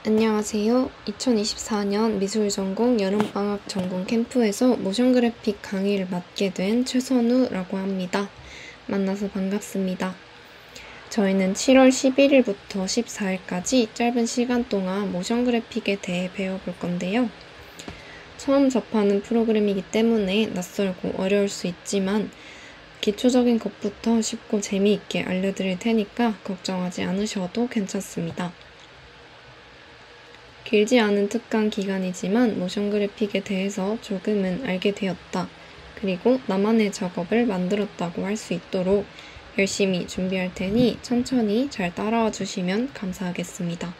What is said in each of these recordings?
안녕하세요. 2024년 미술전공 여름방학 전공 캠프에서 모션 그래픽 강의를 맡게 된 최선우라고 합니다. 만나서 반갑습니다. 저희는 7월 11일부터 14일까지 짧은 시간 동안 모션 그래픽에 대해 배워볼 건데요. 처음 접하는 프로그램이기 때문에 낯설고 어려울 수 있지만 기초적인 것부터 쉽고 재미있게 알려드릴 테니까 걱정하지 않으셔도 괜찮습니다. 길지 않은 특강 기간이지만 모션 그래픽에 대해서 조금은 알게 되었다. 그리고 나만의 작업을 만들었다고 할 수 있도록 열심히 준비할 테니 천천히 잘 따라와 주시면 감사하겠습니다.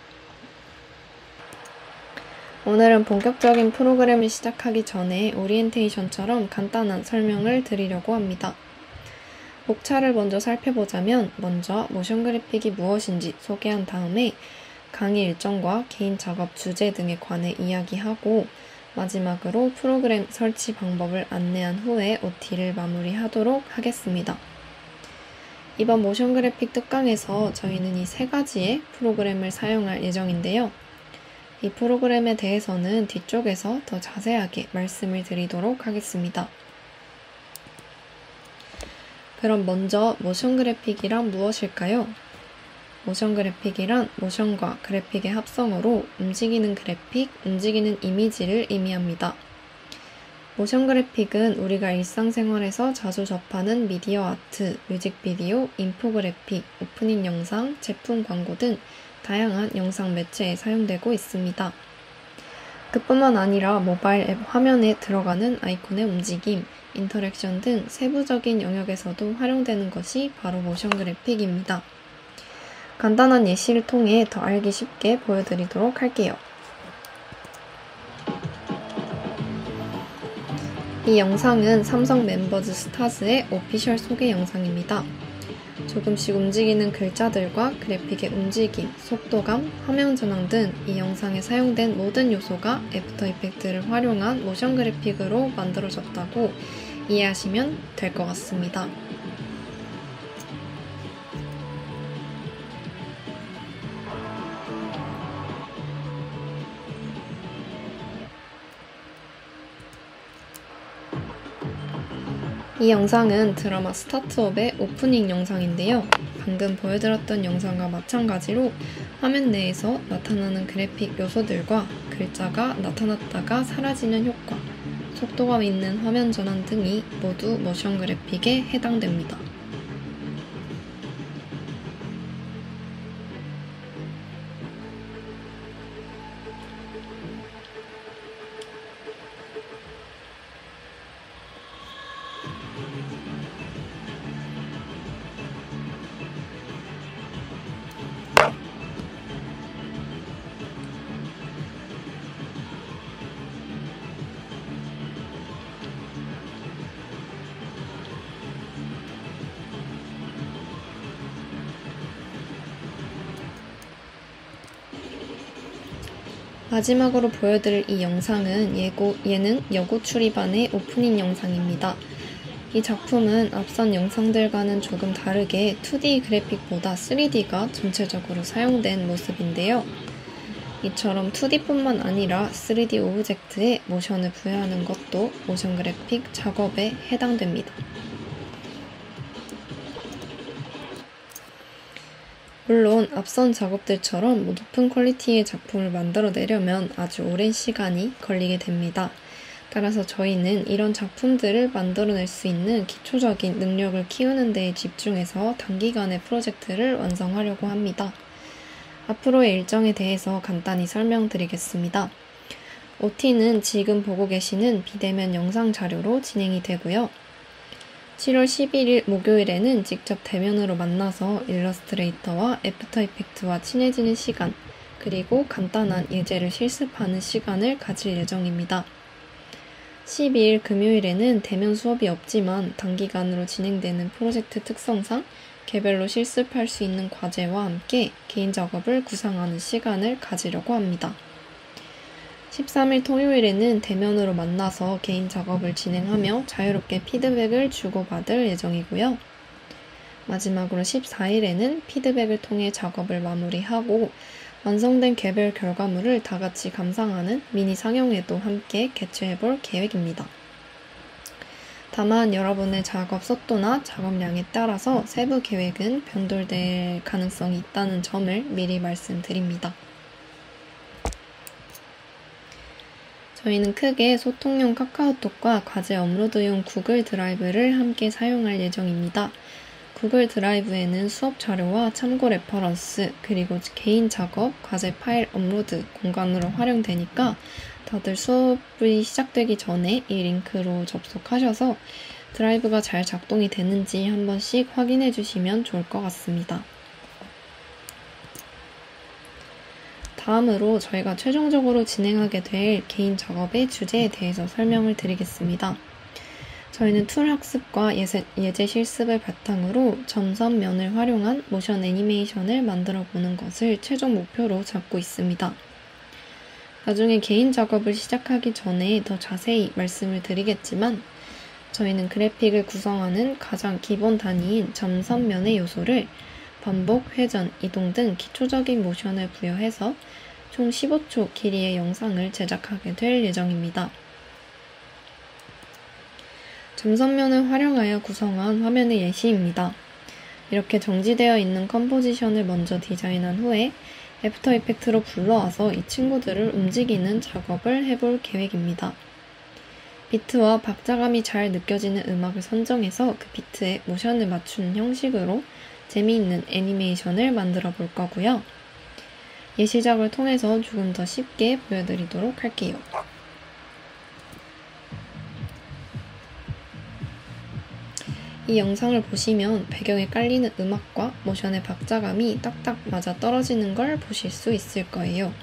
오늘은 본격적인 프로그램을 시작하기 전에 오리엔테이션처럼 간단한 설명을 드리려고 합니다. 목차를 먼저 살펴보자면 먼저 모션 그래픽이 무엇인지 소개한 다음에 강의 일정과 개인 작업 주제 등에 관해 이야기하고 마지막으로 프로그램 설치 방법을 안내한 후에 OT를 마무리하도록 하겠습니다. 이번 모션 그래픽 특강에서 저희는 이 세 가지의 프로그램을 사용할 예정인데요. 이 프로그램에 대해서는 뒤쪽에서 더 자세하게 말씀을 드리도록 하겠습니다. 그럼 먼저 모션 그래픽이란 무엇일까요? 모션 그래픽이란 모션과 그래픽의 합성어로 움직이는 그래픽, 움직이는 이미지를 의미합니다. 모션 그래픽은 우리가 일상생활에서 자주 접하는 미디어 아트, 뮤직비디오, 인포그래픽, 오프닝 영상, 제품 광고 등 다양한 영상 매체에 사용되고 있습니다. 그뿐만 아니라 모바일 앱 화면에 들어가는 아이콘의 움직임, 인터랙션 등 세부적인 영역에서도 활용되는 것이 바로 모션 그래픽입니다. 간단한 예시를 통해 더 알기 쉽게 보여드리도록 할게요. 이 영상은 삼성 멤버즈 스타즈의 오피셜 소개 영상입니다. 조금씩 움직이는 글자들과 그래픽의 움직임, 속도감, 화면 전환 등 이 영상에 사용된 모든 요소가 애프터 이펙트를 활용한 모션 그래픽으로 만들어졌다고 이해하시면 될 것 같습니다. 이 영상은 드라마 스타트업의 오프닝 영상인데요. 방금 보여드렸던 영상과 마찬가지로 화면 내에서 나타나는 그래픽 요소들과 글자가 나타났다가 사라지는 효과, 속도감 있는 화면 전환 등이 모두 모션 그래픽에 해당됩니다. 마지막으로 보여드릴 이 영상은 예능 여고 출입반의 오프닝 영상입니다. 이 작품은 앞선 영상들과는 조금 다르게 2D 그래픽보다 3D가 전체적으로 사용된 모습인데요. 이처럼 2D뿐만 아니라 3D 오브젝트에 모션을 부여하는 것도 모션 그래픽 작업에 해당됩니다. 물론 앞선 작업들처럼 높은 퀄리티의 작품을 만들어내려면 아주 오랜 시간이 걸리게 됩니다. 따라서 저희는 이런 작품들을 만들어낼 수 있는 기초적인 능력을 키우는 데에 집중해서 단기간에 프로젝트를 완성하려고 합니다. 앞으로의 일정에 대해서 간단히 설명드리겠습니다. OT는 지금 보고 계시는 비대면 영상 자료로 진행이 되고요. 7월 11일 목요일에는 직접 대면으로 만나서 일러스트레이터와 애프터 이펙트와 친해지는 시간, 그리고 간단한 예제를 실습하는 시간을 가질 예정입니다. 12일 금요일에는 대면 수업이 없지만 단기간으로 진행되는 프로젝트 특성상 개별로 실습할 수 있는 과제와 함께 개인 작업을 구상하는 시간을 가지려고 합니다. 13일 토요일에는 대면으로 만나서 개인 작업을 진행하며 자유롭게 피드백을 주고받을 예정이고요. 마지막으로 14일에는 피드백을 통해 작업을 마무리하고 완성된 개별 결과물을 다 같이 감상하는 미니 상영회도 함께 개최해볼 계획입니다. 다만 여러분의 작업 속도나 작업량에 따라서 세부 계획은 변동될 가능성이 있다는 점을 미리 말씀드립니다. 저희는 크게 소통용 카카오톡과 과제 업로드용 구글 드라이브를 함께 사용할 예정입니다. 구글 드라이브에는 수업 자료와 참고 레퍼런스, 그리고 개인 작업, 과제 파일 업로드 공간으로 활용되니까 다들 수업이 시작되기 전에 이 링크로 접속하셔서 드라이브가 잘 작동이 되는지 한 번씩 확인해 주시면 좋을 것 같습니다. 다음으로 저희가 최종적으로 진행하게 될 개인 작업의 주제에 대해서 설명을 드리겠습니다. 저희는 툴 학습과 예제 실습을 바탕으로 점선면을 활용한 모션 애니메이션을 만들어 보는 것을 최종 목표로 잡고 있습니다. 나중에 개인 작업을 시작하기 전에 더 자세히 말씀을 드리겠지만 저희는 그래픽을 구성하는 가장 기본 단위인 점선면의 요소를 반복, 회전, 이동 등 기초적인 모션을 부여해서 총 15초 길이의 영상을 제작하게 될 예정입니다. 점선면을 활용하여 구성한 화면의 예시입니다. 이렇게 정지되어 있는 컴포지션을 먼저 디자인한 후에 애프터 이펙트로 불러와서 이 친구들을 움직이는 작업을 해볼 계획입니다. 비트와 박자감이 잘 느껴지는 음악을 선정해서 그 비트에 모션을 맞추는 형식으로 재미있는 애니메이션을 만들어 볼 거고요. 예시작을 통해서 조금 더 쉽게 보여드리도록 할게요. 이 영상을 보시면 배경에 깔리는 음악과 모션의 박자감이 딱딱 맞아 떨어지는 걸 보실 수 있을 거예요.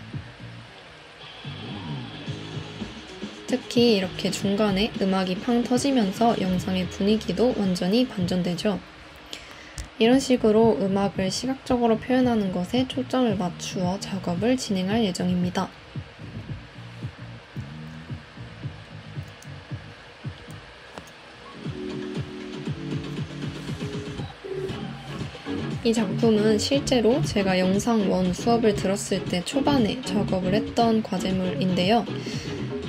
특히 이렇게 중간에 음악이 팡 터지면서 영상의 분위기도 완전히 반전되죠. 이런 식으로 음악을 시각적으로 표현하는 것에 초점을 맞추어 작업을 진행할 예정입니다. 이 작품은 실제로 제가 영상 1 수업을 들었을 때 초반에 작업을 했던 과제물인데요.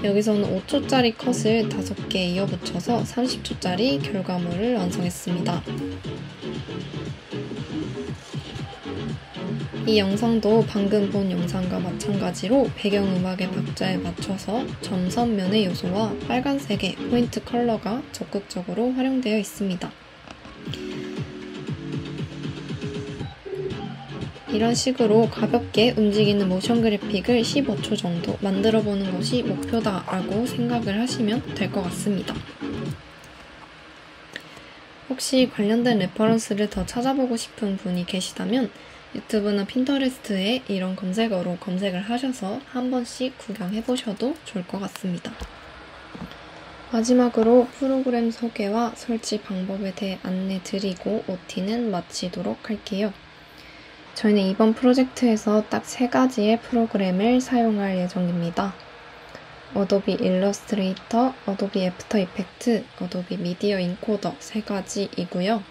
여기서는 5초짜리 컷을 5개 이어붙여서 30초짜리 결과물을 완성했습니다. 이 영상도 방금 본 영상과 마찬가지로 배경음악의 박자에 맞춰서 점선면의 요소와 빨간색의 포인트 컬러가 적극적으로 활용되어 있습니다. 이런 식으로 가볍게 움직이는 모션 그래픽을 15초 정도 만들어보는 것이 목표다라고 생각을 하시면 될 것 같습니다. 혹시 관련된 레퍼런스를 더 찾아보고 싶은 분이 계시다면 유튜브나 핀터레스트에 이런 검색어로 검색을 하셔서 한 번씩 구경해보셔도 좋을 것 같습니다. 마지막으로 프로그램 소개와 설치 방법에 대해 안내 드리고 OT는 마치도록 할게요. 저희는 이번 프로젝트에서 딱 3가지의 프로그램을 사용할 예정입니다. 어도비 일러스트레이터, 어도비 애프터 이펙트, 어도비 미디어 인코더 3가지이고요.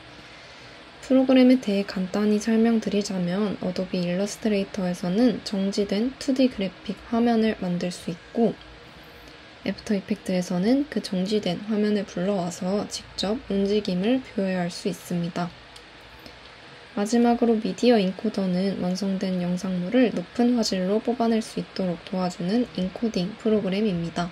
프로그램에 대해 간단히 설명드리자면 어도비 일러스트레이터에서는 정지된 2D 그래픽 화면을 만들 수 있고 애프터 이펙트에서는 그 정지된 화면을 불러와서 직접 움직임을 표현할 수 있습니다. 마지막으로 미디어 인코더는 완성된 영상물을 높은 화질로 뽑아낼 수 있도록 도와주는 인코딩 프로그램입니다.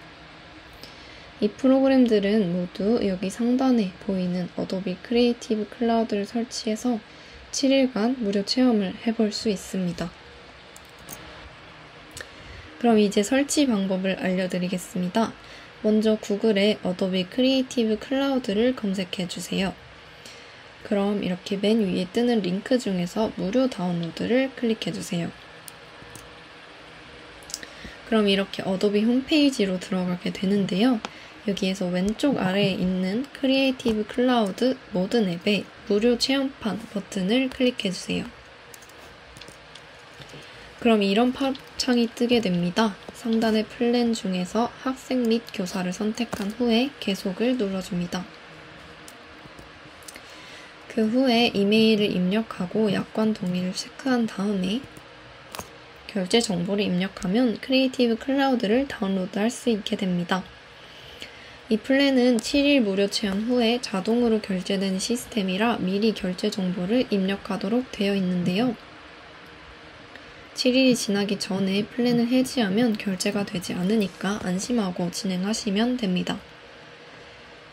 이 프로그램들은 모두 여기 상단에 보이는 어도비 크리에이티브 클라우드를 설치해서 7일간 무료 체험을 해볼 수 있습니다. 그럼 이제 설치 방법을 알려드리겠습니다. 먼저 구글에 어도비 크리에이티브 클라우드를 검색해주세요. 그럼 이렇게 맨 위에 뜨는 링크 중에서 무료 다운로드를 클릭해주세요. 그럼 이렇게 어도비 홈페이지로 들어가게 되는데요. 여기에서 왼쪽 아래에 있는 크리에이티브 클라우드 모든 앱의 무료 체험판 버튼을 클릭해주세요. 그럼 이런 팝창이 뜨게 됩니다. 상단의 플랜 중에서 학생 및 교사를 선택한 후에 계속을 눌러줍니다. 그 후에 이메일을 입력하고 약관 동의를 체크한 다음에 결제 정보를 입력하면 크리에이티브 클라우드를 다운로드할 수 있게 됩니다. 이 플랜은 7일 무료 체험 후에 자동으로 결제되는 시스템이라 미리 결제 정보를 입력하도록 되어 있는데요. 7일이 지나기 전에 플랜을 해지하면 결제가 되지 않으니까 안심하고 진행하시면 됩니다.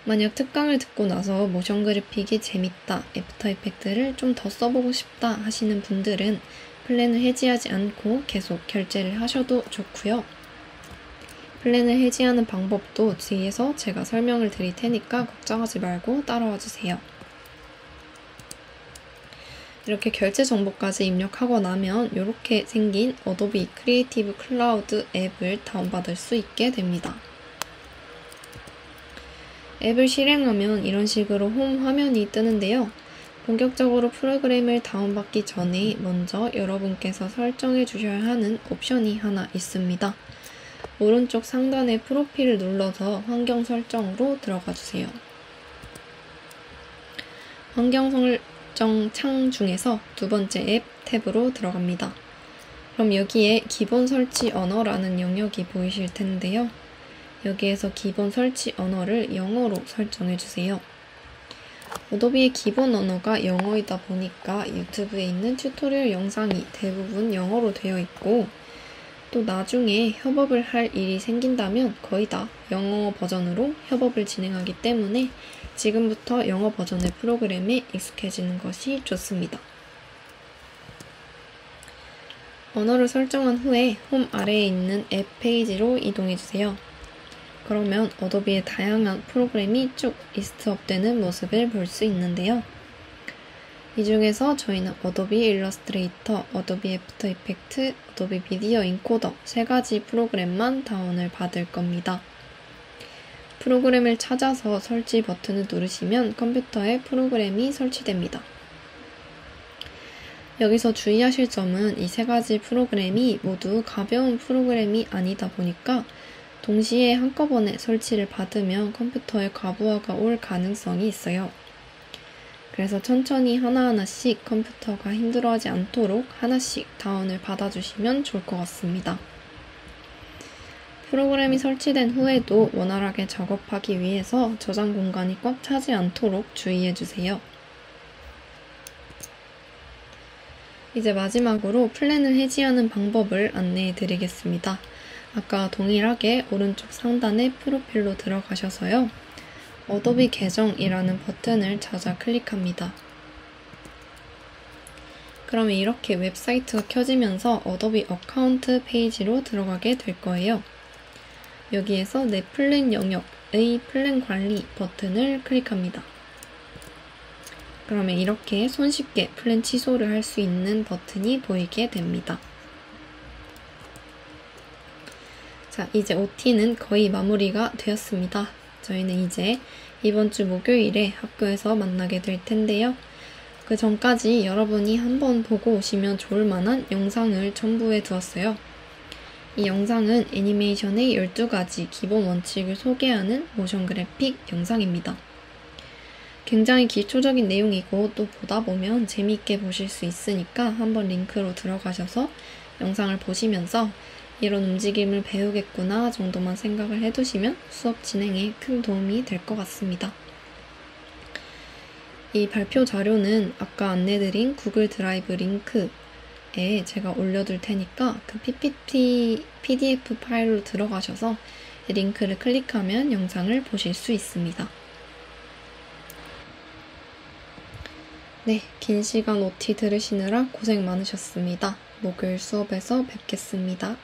만약 특강을 듣고 나서 모션 그래픽이 재밌다, 애프터 이펙트를 좀 더 써보고 싶다 하시는 분들은 플랜을 해지하지 않고 계속 결제를 하셔도 좋고요. 플랜을 해지하는 방법도 뒤에서 제가 설명을 드릴 테니까 걱정하지 말고 따라와 주세요. 이렇게 결제 정보까지 입력하고 나면 이렇게 생긴 어도비 크리에이티브 클라우드 앱을 다운받을 수 있게 됩니다. 앱을 실행하면 이런 식으로 홈 화면이 뜨는데요. 본격적으로 프로그램을 다운받기 전에 먼저 여러분께서 설정해 주셔야 하는 옵션이 하나 있습니다. 오른쪽 상단의 프로필을 눌러서 환경 설정으로 들어가 주세요. 환경 설정 창 중에서 두 번째 앱 탭으로 들어갑니다. 그럼 여기에 기본 설치 언어라는 영역이 보이실 텐데요. 여기에서 기본 설치 언어를 영어로 설정해 주세요. 어도비의 기본 언어가 영어이다 보니까 유튜브에 있는 튜토리얼 영상이 대부분 영어로 되어 있고 또 나중에 협업을 할 일이 생긴다면 거의 다 영어 버전으로 협업을 진행하기 때문에 지금부터 영어 버전의 프로그램에 익숙해지는 것이 좋습니다. 언어를 설정한 후에 홈 아래에 있는 앱 페이지로 이동해주세요. 그러면 어도비의 다양한 프로그램이 쭉 리스트업되는 모습을 볼 수 있는데요. 이 중에서 저희는 어도비 일러스트레이터, 어도비 애프터 이펙트, 어도비 미디어 인코더 3가지 프로그램만 다운을 받을 겁니다. 프로그램을 찾아서 설치 버튼을 누르시면 컴퓨터에 프로그램이 설치됩니다. 여기서 주의하실 점은 이 3가지 프로그램이 모두 가벼운 프로그램이 아니다 보니까 동시에 한꺼번에 설치를 받으면 컴퓨터에 과부하가 올 가능성이 있어요. 그래서 천천히 하나하나씩 컴퓨터가 힘들어하지 않도록 하나씩 다운을 받아주시면 좋을 것 같습니다. 프로그램이 설치된 후에도 원활하게 작업하기 위해서 저장 공간이 꽉 차지 않도록 주의해주세요. 이제 마지막으로 플랜을 해지하는 방법을 안내해 드리겠습니다. 아까 동일하게 오른쪽 상단의 프로필로 들어가셔서요. 어도비 계정이라는 버튼을 찾아 클릭합니다. 그러면 이렇게 웹사이트가 켜지면서 어도비 어카운트 페이지로 들어가게 될 거예요. 여기에서 내 플랜 영역의 플랜 관리 버튼을 클릭합니다. 그러면 이렇게 손쉽게 플랜 취소를 할 수 있는 버튼이 보이게 됩니다. 자, 이제 OT는 거의 마무리가 되었습니다. 저희는 이제 이번 주 목요일에 학교에서 만나게 될 텐데요. 그 전까지 여러분이 한번 보고 오시면 좋을 만한 영상을 첨부해 두었어요. 이 영상은 애니메이션의 12가지 기본 원칙을 소개하는 모션 그래픽 영상입니다. 굉장히 기초적인 내용이고 또 보다 보면 재미있게 보실 수 있으니까 한번 링크로 들어가셔서 영상을 보시면서 이런 움직임을 배우겠구나 정도만 생각을 해두시면 수업 진행에 큰 도움이 될 것 같습니다. 이 발표 자료는 아까 안내드린 구글 드라이브 링크에 제가 올려둘 테니까 그 PPT PDF 파일로 들어가셔서 링크를 클릭하면 영상을 보실 수 있습니다. 네, 긴 시간 OT 들으시느라 고생 많으셨습니다. 목요일 수업에서 뵙겠습니다.